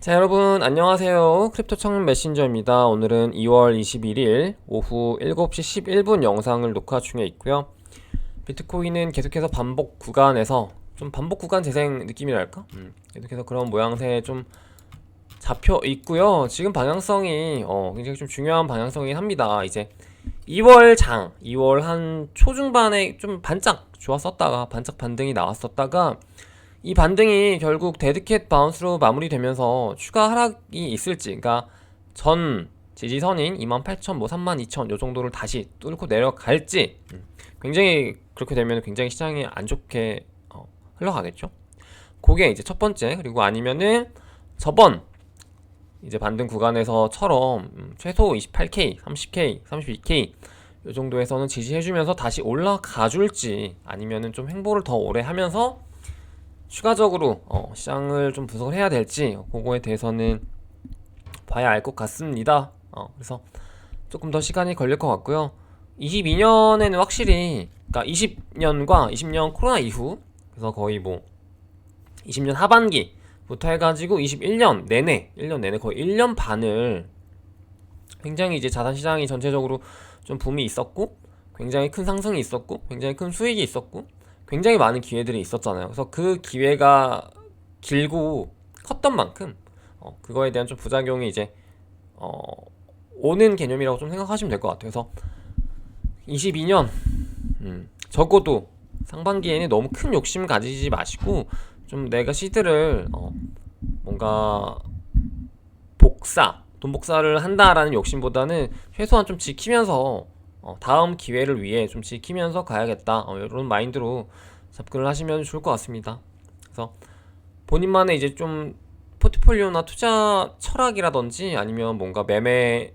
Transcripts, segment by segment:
자, 여러분 안녕하세요. 크립토 청년 메신저입니다. 오늘은 2월 21일 오후 7시 11분 영상을 녹화 중에 있고요. 비트코인은 계속해서 반복 구간에서 좀 반복 구간 재생 느낌이랄까? 계속해서 그런 모양새에 좀 잡혀 있고요. 지금 방향성이 굉장히 좀 중요한 방향성이긴 합니다. 이제 2월 한 초중반에 좀 반짝 좋았었다가 반짝 반등이 나왔었다가 이 반등이 결국 데드캣 바운스로 마무리되면서 추가 하락이 있을지, 그러니까 전 지지선인 28,000, 뭐 32,000 요 정도를 다시 뚫고 내려갈지, 굉장히 그렇게 되면 굉장히 시장이 안 좋게 흘러가겠죠. 그게 이제 첫 번째. 그리고 아니면은 저번 이제 반등 구간에서처럼 최소 28K, 30K, 32K 요 정도에서는 지지해주면서 다시 올라가 줄지, 아니면은 좀 횡보를 더 오래 하면서 추가적으로 시장을 좀 분석을 해야 될지, 그거에 대해서는 봐야 알 것 같습니다. 그래서 조금 더 시간이 걸릴 것 같고요. 22년에는 확실히, 그러니까 20년과 20년 코로나 이후, 그래서 거의 뭐 20년 하반기부터 해가지고 21년 내내, 1년 내내 거의 1년 반을 굉장히 이제 자산시장이 전체적으로 좀 붐이 있었고, 굉장히 큰 상승이 있었고, 굉장히 큰 수익이 있었고, 굉장히 많은 기회들이 있었잖아요. 그래서 그 기회가 길고 컸던 만큼 그거에 대한 좀 부작용이 이제 어, 오는 개념이라고 좀 생각하시면 될 것 같아요. 그래서 22년 적어도 상반기에는 너무 큰 욕심 가지지 마시고, 좀 내가 시드를 뭔가 돈 복사를 한다라는 욕심보다는 최소한 좀 지키면서 다음 기회를 위해 좀 지키면서 가야겠다, 이런 마인드로 접근을 하시면 좋을 것 같습니다. 그래서 본인만의 이제 좀 포트폴리오나 투자 철학이라든지 아니면 뭔가 매매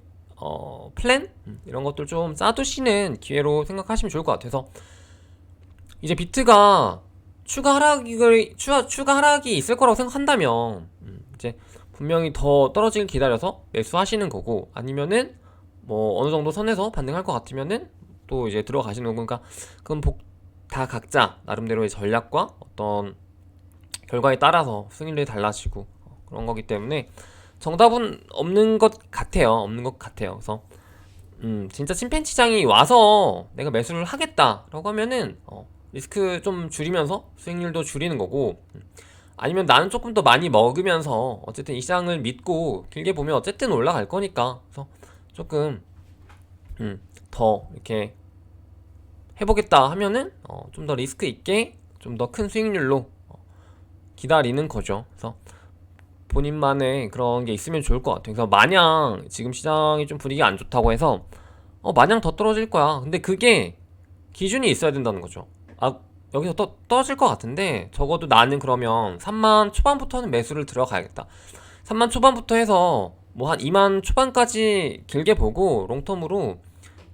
플랜 이런 것들 좀 짜두시는 기회로 생각하시면 좋을 것 같아서, 이제 비트가 추가 하락이 있을 거라고 생각한다면 이제 분명히 더 떨어지길 기다려서 매수하시는 거고, 아니면은 뭐 어느 정도 선에서 반등할 것 같으면은 또 이제 들어가시는 거고. 그러니까 그건 다 각자 나름대로의 전략과 어떤 결과에 따라서 승률이 달라지고 그런 거기 때문에 정답은 없는 것 같아요. 없는 것 같아요. 그래서 진짜 침팬지장이 와서 내가 매수를 하겠다라고 하면은 리스크 좀 줄이면서 수익률도 줄이는 거고, 아니면 나는 조금 더 많이 먹으면서 어쨌든 이 시장을 믿고 길게 보면 어쨌든 올라갈 거니까, 그래서 조금 더 이렇게 해보겠다 하면은 좀 더 리스크 있게 좀 더 큰 수익률로 기다리는 거죠. 그래서 본인만의 그런 게 있으면 좋을 것 같아요. 그래서 마냥 지금 시장이 좀 분위기가 안 좋다고 해서 마냥 더 떨어질 거야, 근데 그게 기준이 있어야 된다는 거죠. 여기서 떨어질 것 같은데 적어도 나는 그러면 3만 초반부터는 매수를 들어가야겠다. 3만 초반부터 해서 뭐 한 2만 초반까지 길게 보고 롱텀으로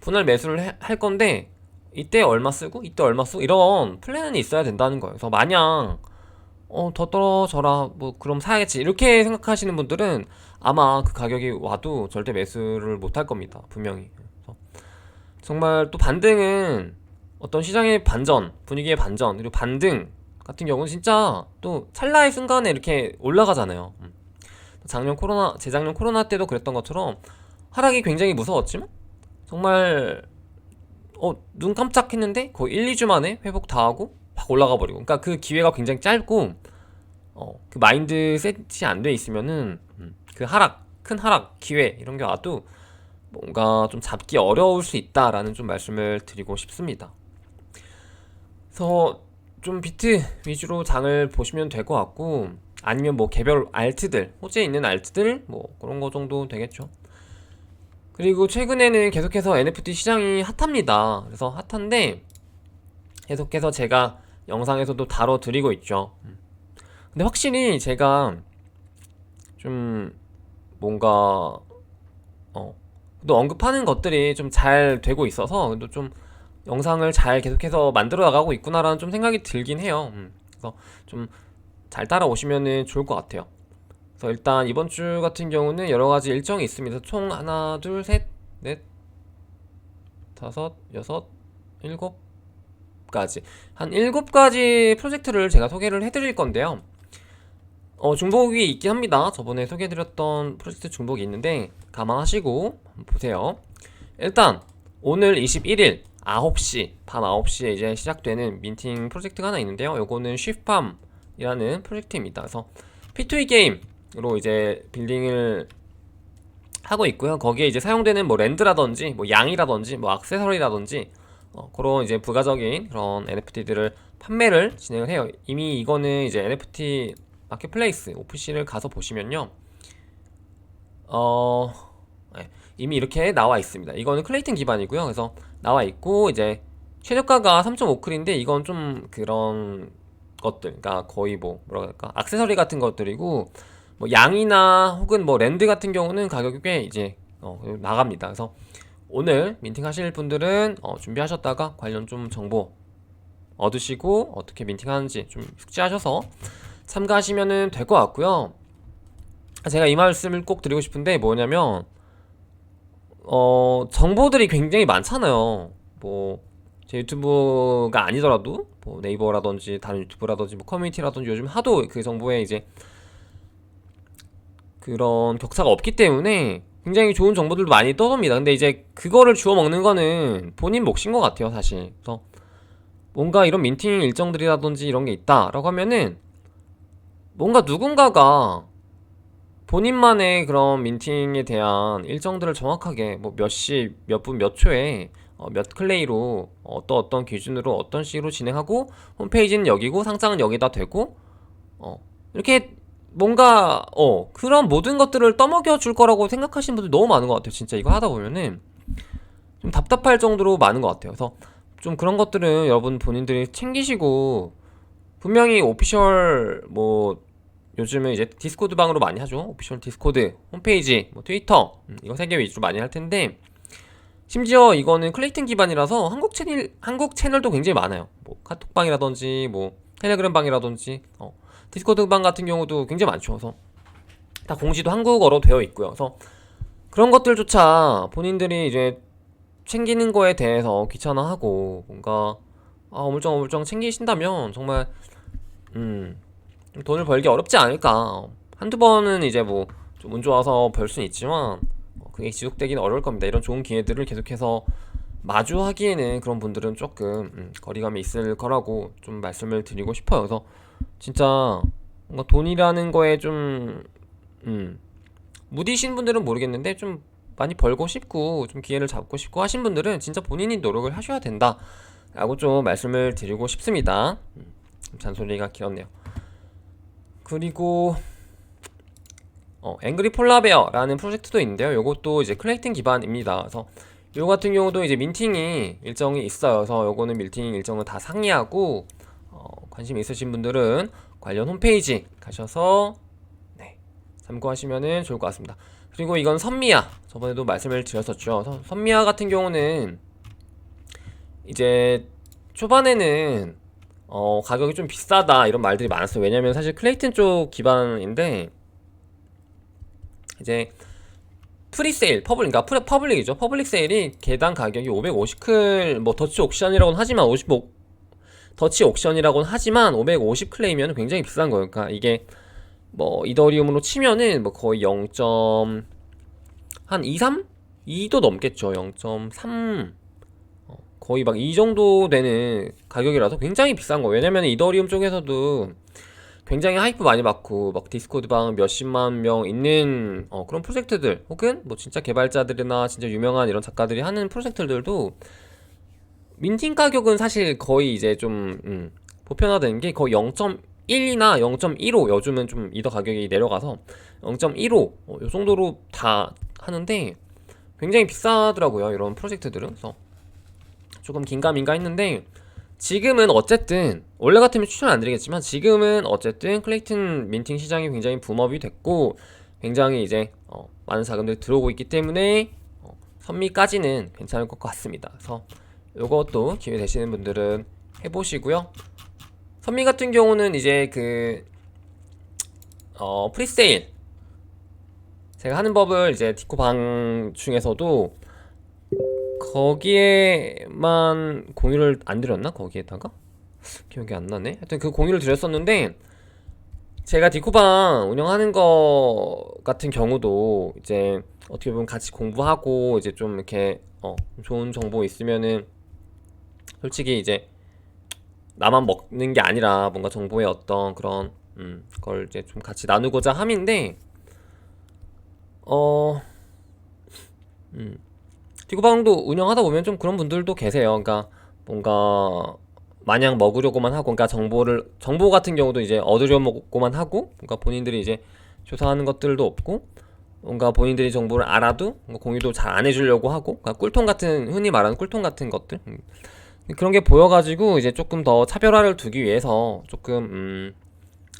분할 매수를 할 건데, 이때 얼마 쓰고 이때 얼마 쓰고 이런 플랜은 있어야 된다는 거예요. 그래서 마냥 더 떨어져라 뭐 그럼 사야겠지 이렇게 생각하시는 분들은 아마 그 가격이 와도 절대 매수를 못 할 겁니다, 분명히. 그래서 정말 또 반등은 어떤 시장의 반전, 분위기의 반전, 그리고 반등 같은 경우는 진짜 또 찰나의 순간에 이렇게 올라가잖아요. 재작년 코로나 때도 그랬던 것처럼 하락이 굉장히 무서웠지만 정말 눈 깜짝했는데 거의 1, 2주 만에 회복 다 하고 확 올라가 버리고. 그러니까 그 기회가 굉장히 짧고 그 마인드셋이 안 돼 있으면은 그 큰 하락 기회 이런 게 와도 뭔가 좀 잡기 어려울 수 있다라는 좀 말씀을 드리고 싶습니다. 그래서 좀 비트 위주로 장을 보시면 될 것 같고, 아니면 뭐 개별 알트들, 호재에 있는 알트들 뭐 그런 거 정도 되겠죠. 그리고 최근에는 계속해서 NFT 시장이 핫합니다. 그래서 핫한데 계속해서 제가 영상에서도 다뤄드리고 있죠. 근데 확실히 제가 좀 뭔가 또 언급하는 것들이 좀 잘 되고 있어서 좀 영상을 잘 계속해서 만들어 나가고 있구나라는 좀 생각이 들긴 해요. 그래서 좀 잘 따라오시면 좋을 것 같아요. 그래서 일단 이번 주 같은 경우는 여러 가지 일정이 있습니다. 총 하나, 둘, 셋, 넷, 다섯, 여섯, 일곱 가지, 한 일곱 가지 프로젝트를 제가 소개를 해드릴 건데요. 중복이 있긴 합니다. 저번에 소개해드렸던 프로젝트 중복이 있는데 감안하시고 한번 보세요. 일단 오늘 21일 9시 밤 9시에 이제 시작되는 민팅 프로젝트가 하나 있는데요. 요거는 쉬팜이라는 프로젝트입니다. 그래서 P2E 게임으로 이제 빌딩을 하고 있고요. 거기에 이제 사용되는 뭐 랜드라든지 뭐 양이라든지 뭐 액세서리라든지 그런 이제 부가적인 그런 NFT들을 판매를 진행을 해요. 이미 이거는 이제 NFT 마켓플레이스 오프시를 가서 보시면요. 어, 네, 이미 이렇게 나와 있습니다. 이거는 클레이튼 기반이고요. 그래서 나와 있고 이제 최저가가 3.5클인데 이건 좀 그런 것들, 그러니까 거의 뭐 뭐라 그럴까 액세서리 같은 것들이고 뭐 양이나 혹은 뭐 랜드 같은 경우는 가격이 꽤 이제 나갑니다. 그래서 오늘 민팅 하실 분들은 준비하셨다가 관련 좀 정보 얻으시고 어떻게 민팅하는지 좀 숙지하셔서 참가하시면 될 것 같고요. 제가 이 말씀을 꼭 드리고 싶은데 뭐냐면 정보들이 굉장히 많잖아요. 뭐 제 유튜브가 아니더라도 뭐 네이버라든지 다른 유튜브라든지 뭐 커뮤니티라든지 요즘 하도 그 정보에 이제 그런 격차가 없기 때문에 굉장히 좋은 정보들도 많이 떠돕니다. 근데 이제 그거를 주워 먹는 거는 본인 몫인 것 같아요, 사실. 그래서 뭔가 이런 민팅 일정들이라든지 이런 게 있다라고 하면은 뭔가 누군가가 본인만의 그런 민팅에 대한 일정들을 정확하게 뭐 몇 시, 몇 분, 몇 초에 몇 클레이로 어떤 기준으로 어떤 식으로 진행하고 홈페이지는 여기고 상장은 여기다 되고 이렇게 뭔가 그런 모든 것들을 떠먹여 줄 거라고 생각하시는 분들 너무 많은 것 같아요. 진짜 이거 하다 보면은 좀 답답할 정도로 많은 것 같아요. 그래서 좀 그런 것들은 여러분 본인들이 챙기시고 분명히 오피셜 뭐 요즘은 이제 디스코드 방으로 많이 하죠. 오피셜 디스코드, 홈페이지, 뭐 트위터 이거 세 개 위주로 많이 할 텐데 심지어 이거는 클레이튼 기반이라서 한국 채널도 굉장히 많아요. 뭐 카톡방이라든지 뭐 텔레그램 방이라든지 디스코드 방 같은 경우도 굉장히 많죠. 그래서 다 공지도 한국어로 되어 있고요. 그래서 그런 것들조차 본인들이 이제 챙기는 거에 대해서 귀찮아하고 뭔가 어물쩡 챙기신다면 정말 좀 돈을 벌기 어렵지 않을까. 한두 번은 이제 뭐 좀 운 좋아서 벌 수는 있지만 그게 지속되기는 어려울 겁니다. 이런 좋은 기회들을 계속해서 마주하기에는 그런 분들은 조금 거리감이 있을 거라고 좀 말씀을 드리고 싶어요. 그래서 진짜 뭔가 돈이라는 거에 좀 무디신 분들은 모르겠는데 좀 많이 벌고 싶고 좀 기회를 잡고 싶고 하신 분들은 진짜 본인이 노력을 하셔야 된다 라고 좀 말씀을 드리고 싶습니다. 잔소리가 길었네요. 그리고 앵그리 폴라베어라는 프로젝트도 있는데요. 요것도 이제 클레이튼 기반입니다. 그래서 요 같은 경우도 이제 민팅이 일정이 있어요. 그래서 요거는 민팅 일정을 다 상의하고 관심 있으신 분들은 관련 홈페이지 가셔서 네, 참고하시면 좋을 것 같습니다. 그리고 이건 선미야, 저번에도 말씀을 드렸었죠. 선미야 같은 경우는 이제 초반에는 가격이 좀 비싸다 이런 말들이 많았어요. 왜냐면 사실 클레이튼 쪽 기반인데 이제 프리세일, 그러니까 퍼블릭이죠. 퍼블릭 세일이 개당 가격이 550클, 뭐 더치 옥션이라고는 하지만 55 더치 옥션이라고는 하지만 550클레이면 굉장히 비싼 거예요. 그러니까 이게 뭐 이더리움으로 치면은 뭐 거의 0. 한 2, 3? 2도 넘겠죠. 0.3 거의 막 이 정도 되는 가격이라서 굉장히 비싼 거예요. 왜냐면 이더리움 쪽에서도 굉장히 하이프 많이 받고 막 디스코드 방 몇십만 명 있는 그런 프로젝트들 혹은 뭐 진짜 개발자들이나 진짜 유명한 이런 작가들이 하는 프로젝트들도 민팅 가격은 사실 거의 이제 좀 보편화된 게 거의 0.1이나 0.15 요즘은 좀 이더 가격이 내려가서 0.15 요 정도로 다 하는데 굉장히 비싸더라고요. 이런 프로젝트들은. 그래서 조금 긴가민가 했는데 지금은 어쨌든 원래 같으면 추천 안 드리겠지만 지금은 어쨌든 클레이튼 민팅 시장이 굉장히 붐업이 됐고 굉장히 이제 많은 자금들이 들어오고 있기 때문에 선미까지는 괜찮을 것 같습니다. 그래서 요것도 기회 되시는 분들은 해보시고요. 선미 같은 경우는 이제 그 프리세일 제가 하는 법을 이제 디코 방 중에서도 거기에만 공유를 안 드렸나? 거기에다가? 기억이 안 나네. 하여튼 그 공유를 드렸었는데 제가 디코방 운영하는 거 같은 경우도 이제 어떻게 보면 같이 공부하고 이제 좀 이렇게 좋은 정보 있으면은 솔직히 이제 나만 먹는 게 아니라 뭔가 정보의 어떤 그런 걸 이제 좀 같이 나누고자 함인데 어 디코방도 운영하다 보면 좀 그런 분들도 계세요. 그러니까 뭔가 마냥 먹으려고만 하고, 그러니까 정보 같은 경우도 이제 얻으려고만 하고, 그러니까 본인들이 이제 조사하는 것들도 없고, 뭔가 본인들이 정보를 알아도 뭔가 공유도 잘 안 해주려고 하고, 그러니까 꿀통 같은, 흔히 말하는 꿀통 같은 것들, 그런 게 보여가지고 이제 조금 더 차별화를 두기 위해서 조금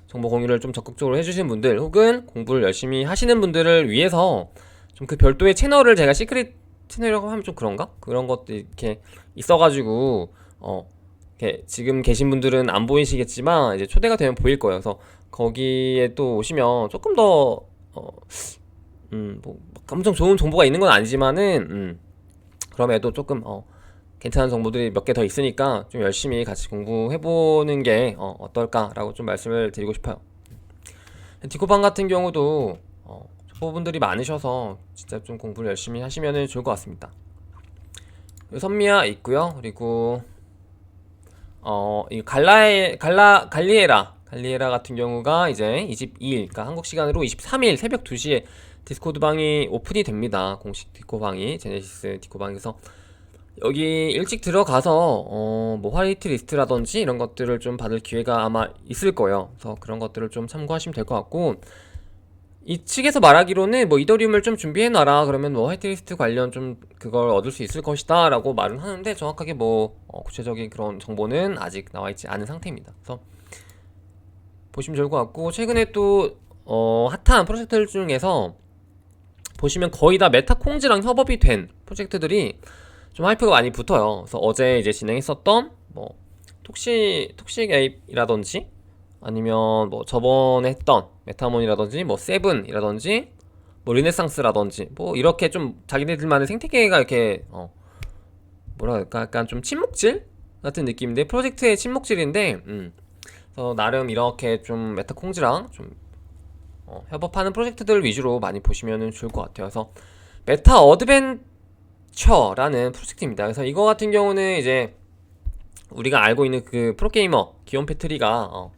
정보 공유를 좀 적극적으로 해주신 분들, 혹은 공부를 열심히 하시는 분들을 위해서 좀 그 별도의 채널을, 제가 시크릿 채널이라고 하면 좀 그런가? 그런 것도 이렇게 있어가지고 이렇게 지금 계신 분들은 안 보이시겠지만 이제 초대가 되면 보일 거예요. 그래서 거기에 또 오시면 조금 더 뭐 엄청 좋은 정보가 있는 건 아니지만은 그럼에도 조금 괜찮은 정보들이 몇 개 더 있으니까 좀 열심히 같이 공부해보는 게 어떨까라고 좀 말씀을 드리고 싶어요. 디코방 같은 경우도 초보분들이 많으셔서 진짜 좀 공부를 열심히 하시면 좋을 것 같습니다. 선미아 있고요. 그리고 이 갈리에라 같은 경우가 이제 22일, 그러니까 한국 시간으로 23일 새벽 2시에 디스코드 방이 오픈이 됩니다. 공식 디코방이, 제네시스 디코방에서 여기 일찍 들어가서 뭐 화이트 리스트라든지 이런 것들을 좀 받을 기회가 아마 있을 거예요. 그래서 그런 것들을 좀 참고하시면 될 것 같고, 이 측에서 말하기로는 뭐 이더리움을 좀 준비해놔라, 그러면 뭐 화이트리스트 관련 좀 그걸 얻을 수 있을 것이다 라고 말은 하는데, 정확하게 뭐 구체적인 그런 정보는 아직 나와있지 않은 상태입니다. 그래서 보시면 좋을 것 같고, 최근에 또 핫한 프로젝트들 중에서 보시면 거의 다 메타콩즈랑 협업이 된 프로젝트들이 좀 하이프가 많이 붙어요. 그래서 어제 이제 진행했었던 뭐 톡식 에이프이라든지, 아니면 뭐 저번에 했던 메타몬이라든지, 뭐 세븐이라든지, 뭐 르네상스라든지, 뭐 이렇게 좀 자기네들만의 생태계가 이렇게 뭐라 할까, 약간 좀 침묵질 같은 느낌인데, 프로젝트의 침묵질인데, 그래서 나름 이렇게 좀 메타콩즈랑 좀 협업하는 프로젝트들 위주로 많이 보시면 좋을 것 같아요. 그래서 메타 어드벤처라는 프로젝트입니다. 그래서 이거 같은 경우는 이제 우리가 알고 있는 그 프로게이머 기온 패트리가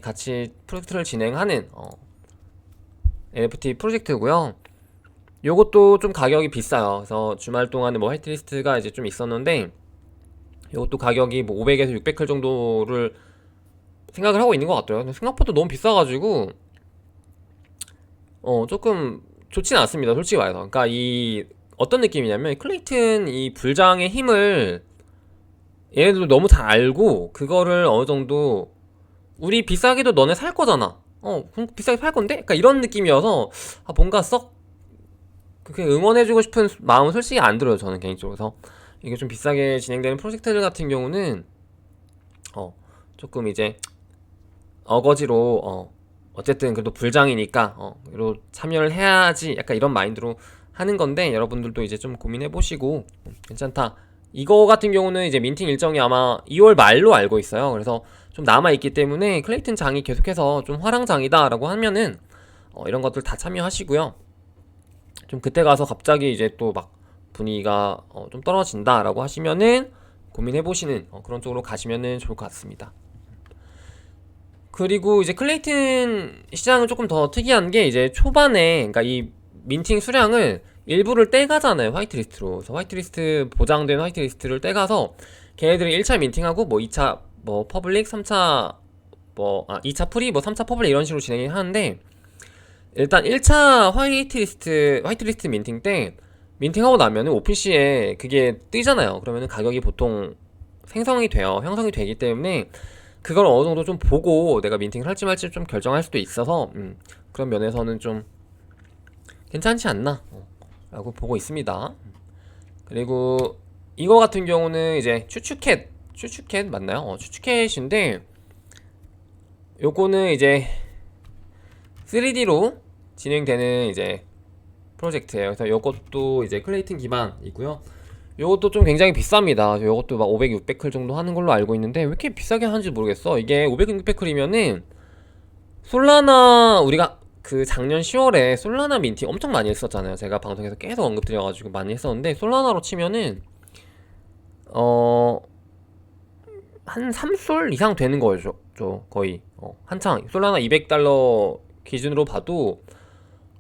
같이 프로젝트를 진행하는 NFT 프로젝트고요. 요것도 좀 가격이 비싸요. 그래서 주말 동안에 뭐 화이트리스트가 이제 좀 있었는데, 요것도 가격이 뭐 500에서 600클 정도를 생각을 하고 있는 것 같더라고요. 근데 생각보다 너무 비싸가지고 조금 좋진 않습니다, 솔직히 말해서. 그러니까 이 어떤 느낌이냐면, 클레이튼 이 불장의 힘을 얘네들도 너무 잘 알고, 그거를 어느 정도 우리 비싸게도 너네 살 거잖아, 그럼 비싸게 팔 건데? 그러니까 이런 느낌이어서 뭔가 썩 그렇게 응원해주고 싶은 마음은 솔직히 안 들어요, 저는 개인적으로. 그래서 이게 좀 비싸게 진행되는 프로젝트들 같은 경우는 조금 이제 어거지로 어쨌든 그래도 불장이니까 이로 참여를 해야지, 약간 이런 마인드로 하는 건데, 여러분들도 이제 좀 고민해보시고 괜찮다. 이거 같은 경우는 이제 민팅 일정이 아마 2월 말로 알고 있어요. 그래서 좀 남아있기 때문에 클레이튼 장이 계속해서 좀 화랑장이다 라고 하면은 이런 것들 다 참여하시고요. 좀 그때 가서 갑자기 이제 또 막 분위기가 좀 떨어진다 라고 하시면은 고민해보시는 그런 쪽으로 가시면은 좋을 것 같습니다. 그리고 이제 클레이튼 시장은 조금 더 특이한 게, 이제 초반에, 그러니까 이 민팅 수량을 일부를 떼가잖아요, 화이트리스트로. 그래서 화이트리스트, 보장된 화이트리스트를 떼가서 걔네들이 1차 민팅하고 뭐 2차 뭐 퍼블릭, 3차 뭐 2차 프리, 뭐 3차 퍼블릭 이런 식으로 진행을 하는데, 일단 1차 화이트리스트 민팅 때 민팅하고 나면은 오픈시에 그게 뜨잖아요. 그러면은 가격이 보통 형성이 되기 때문에 그걸 어느 정도 좀 보고 내가 민팅을 할지 말지 좀 결정할 수도 있어서 그런 면에서는 좀 괜찮지 않나 라고 보고 있습니다. 그리고 이거 같은 경우는 이제 추추캣 맞나요? 추추캣인데, 요거는 이제 3D로 진행되는 이제 프로젝트예요. 그래서 요것도 이제 클레이튼 기반이고요. 요것도 좀 굉장히 비쌉니다. 요것도 막 500, 600클 정도 하는 걸로 알고 있는데, 왜 이렇게 비싸게 하는지 모르겠어. 이게 500, 600클이면은 솔라나 우리가 그 작년 10월에 솔라나 민팅 엄청 많이 했었잖아요. 제가 방송에서 계속 언급드려가지고 많이 했었는데 솔라나로 치면은 어 한 3솔 이상 되는 거죠. 거의 한창 솔라나 200달러 기준으로 봐도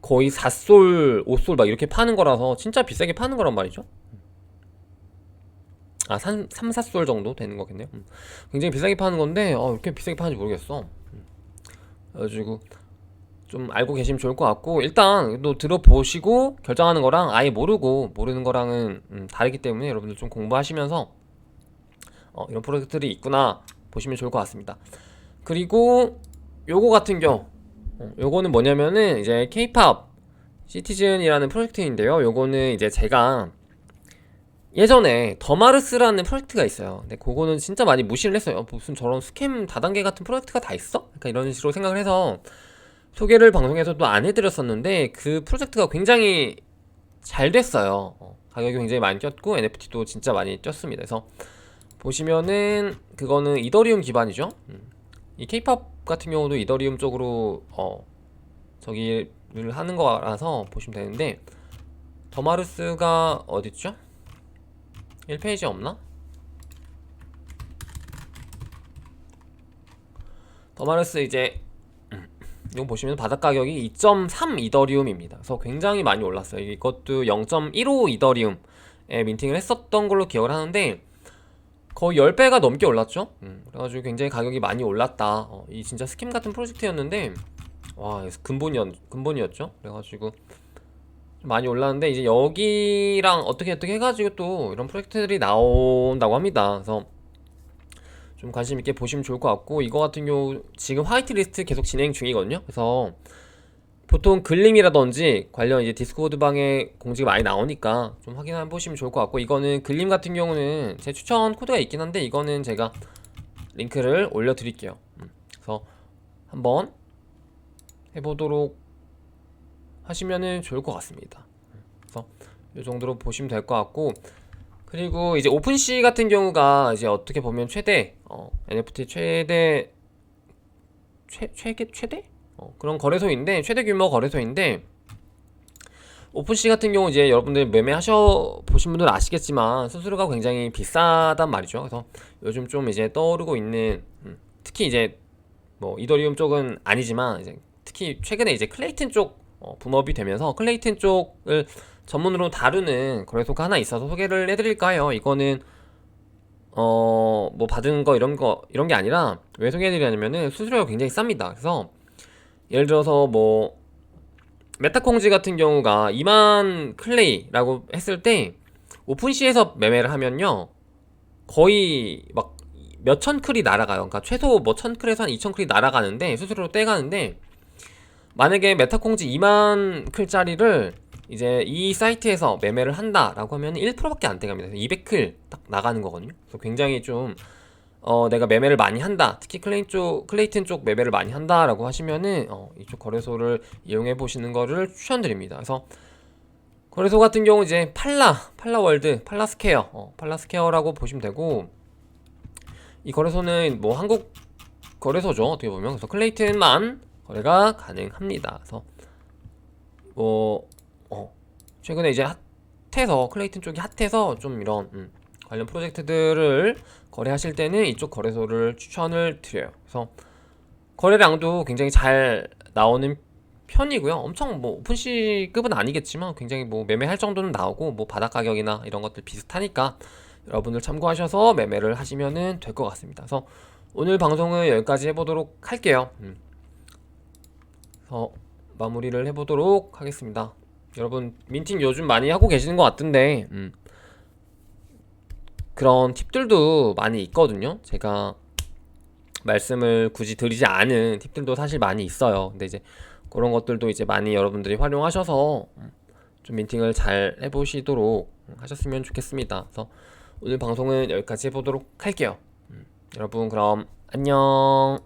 거의 4솔, 5솔 막 이렇게 파는 거라서 진짜 비싸게 파는 거란 말이죠. 3, 4솔 정도 되는 거겠네요. 굉장히 비싸게 파는 건데 이렇게 비싸게 파는지 모르겠어. 그래가지고 좀 알고 계시면 좋을 것 같고, 일단 또 들어보시고 결정하는 거랑 아예 모르는 거랑은 다르기 때문에 여러분들 좀 공부하시면서 이런 프로젝트들이 있구나 보시면 좋을 것 같습니다. 그리고 요거 같은 경우 요거는 뭐냐면은 이제 K-pop 시티즌이라는 프로젝트인데요. 요거는 이제 제가 예전에 더마르스라는 프로젝트가 있어요. 근데 그거는 진짜 많이 무시를 했어요. 무슨 저런 스캠 다단계 같은 프로젝트가 다 있어? 약간 이런 식으로 생각을 해서 소개를 방송에서도 안 해드렸었는데, 그 프로젝트가 굉장히 잘 됐어요. 가격이 굉장히 많이 뛰었고 NFT도 진짜 많이 뛰었습니다. 그래서 보시면은 그거는 이더리움 기반이죠. 이 K-pop 같은 경우도 이더리움 쪽으로 저기를 하는 거라서 보시면 되는데, 더마르스가 어딨죠? 1페이지 없나? 더마르스 이제 이거 보시면 바닥 가격이 2.3 이더리움입니다. 그래서 굉장히 많이 올랐어요. 이것도 0.15 이더리움에 민팅을 했었던 걸로 기억을 하는데 거의 10배가 넘게 올랐죠. 그래가지고 굉장히 가격이 많이 올랐다. 이 진짜 스캠 같은 프로젝트였는데 와, 근본이었죠. 그래가지고 좀 많이 올랐는데 이제 여기랑 어떻게 해가지고 또 이런 프로젝트들이 나온다고 합니다. 그래서 좀 관심 있게 보시면 좋을 것 같고, 이거 같은 경우 지금 화이트리스트 계속 진행 중이거든요. 그래서 보통 글림이라든지 관련 이제 디스코드 방에 공지가 많이 나오니까 좀 확인해 보시면 좋을 것 같고, 이거는 글림 같은 경우는 제 추천 코드가 있긴 한데 이거는 제가 링크를 올려 드릴게요. 그래서 한번 해보도록 하시면은 좋을 것 같습니다. 그래서 이 정도로 보시면 될 것 같고, 그리고 이제 오픈시 같은 경우가 이제 어떻게 보면 최대 NFT 최대 그런 거래소인데, 최대 규모 거래소인데, 오픈시 같은 경우 이제 여러분들 매매하셔 보신 분들은 아시겠지만 수수료가 굉장히 비싸단 말이죠. 그래서 요즘 좀 이제 떠오르고 있는 특히 이제 뭐 이더리움 쪽은 아니지만 이제 특히 최근에 이제 클레이튼 쪽 붐업이 되면서 클레이튼 쪽을 전문으로 다루는 거래소가 하나 있어서 소개를 해드릴까 해요. 이거는 뭐 받은 거 이런 게 아니라 왜 소개해드리냐면은 수수료가 굉장히 쌉니다. 그래서 예를 들어서 뭐 메타콩지 같은 경우가 2만 클레이라고 했을 때 오픈시에서 매매를 하면요 거의 막 몇천 클이 날아가요. 그러니까 최소 뭐 1000클에서 한 2000클이 날아가는데, 수수료로 떼가는데, 만약에 메타콩지 2만 클짜리를 이제 이 사이트에서 매매를 한다라고 하면 1%밖에 안 떼갑니다. 200클 딱 나가는 거거든요. 그래서 굉장히 좀 내가 매매를 많이 한다, 특히 클레이튼 쪽 매매를 많이 한다라고 하시면은 이쪽 거래소를 이용해 보시는 거를 추천드립니다. 그래서 거래소 같은 경우 이제 팔라월드, 팔라스퀘어라고 보시면 되고, 이 거래소는 뭐 한국 거래소죠, 어떻게 보면. 그래서 클레이튼만 거래가 가능합니다. 그래서 뭐 최근에 이제 핫해서, 클레이튼 쪽이 핫해서 좀 이런 관련 프로젝트들을 거래하실 때는 이쪽 거래소를 추천을 드려요. 그래서 거래량도 굉장히 잘 나오는 편이고요. 엄청 뭐 오픈시급은 아니겠지만 굉장히 뭐 매매할 정도는 나오고, 뭐 바닥 가격이나 이런 것들 비슷하니까 여러분들 참고하셔서 매매를 하시면 될 것 같습니다. 그래서 오늘 방송은 여기까지 해보도록 할게요. 그래서 마무리를 해보도록 하겠습니다. 여러분 민팅 요즘 많이 하고 계시는 것 같은데 그런 팁들도 많이 있거든요. 제가 말씀을 굳이 드리지 않은 팁들도 사실 많이 있어요. 근데 이제 그런 것들도 이제 많이 여러분들이 활용하셔서 좀 민팅을 잘 해보시도록 하셨으면 좋겠습니다. 그래서 오늘 방송은 여기까지 해보도록 할게요. 여러분 그럼 안녕.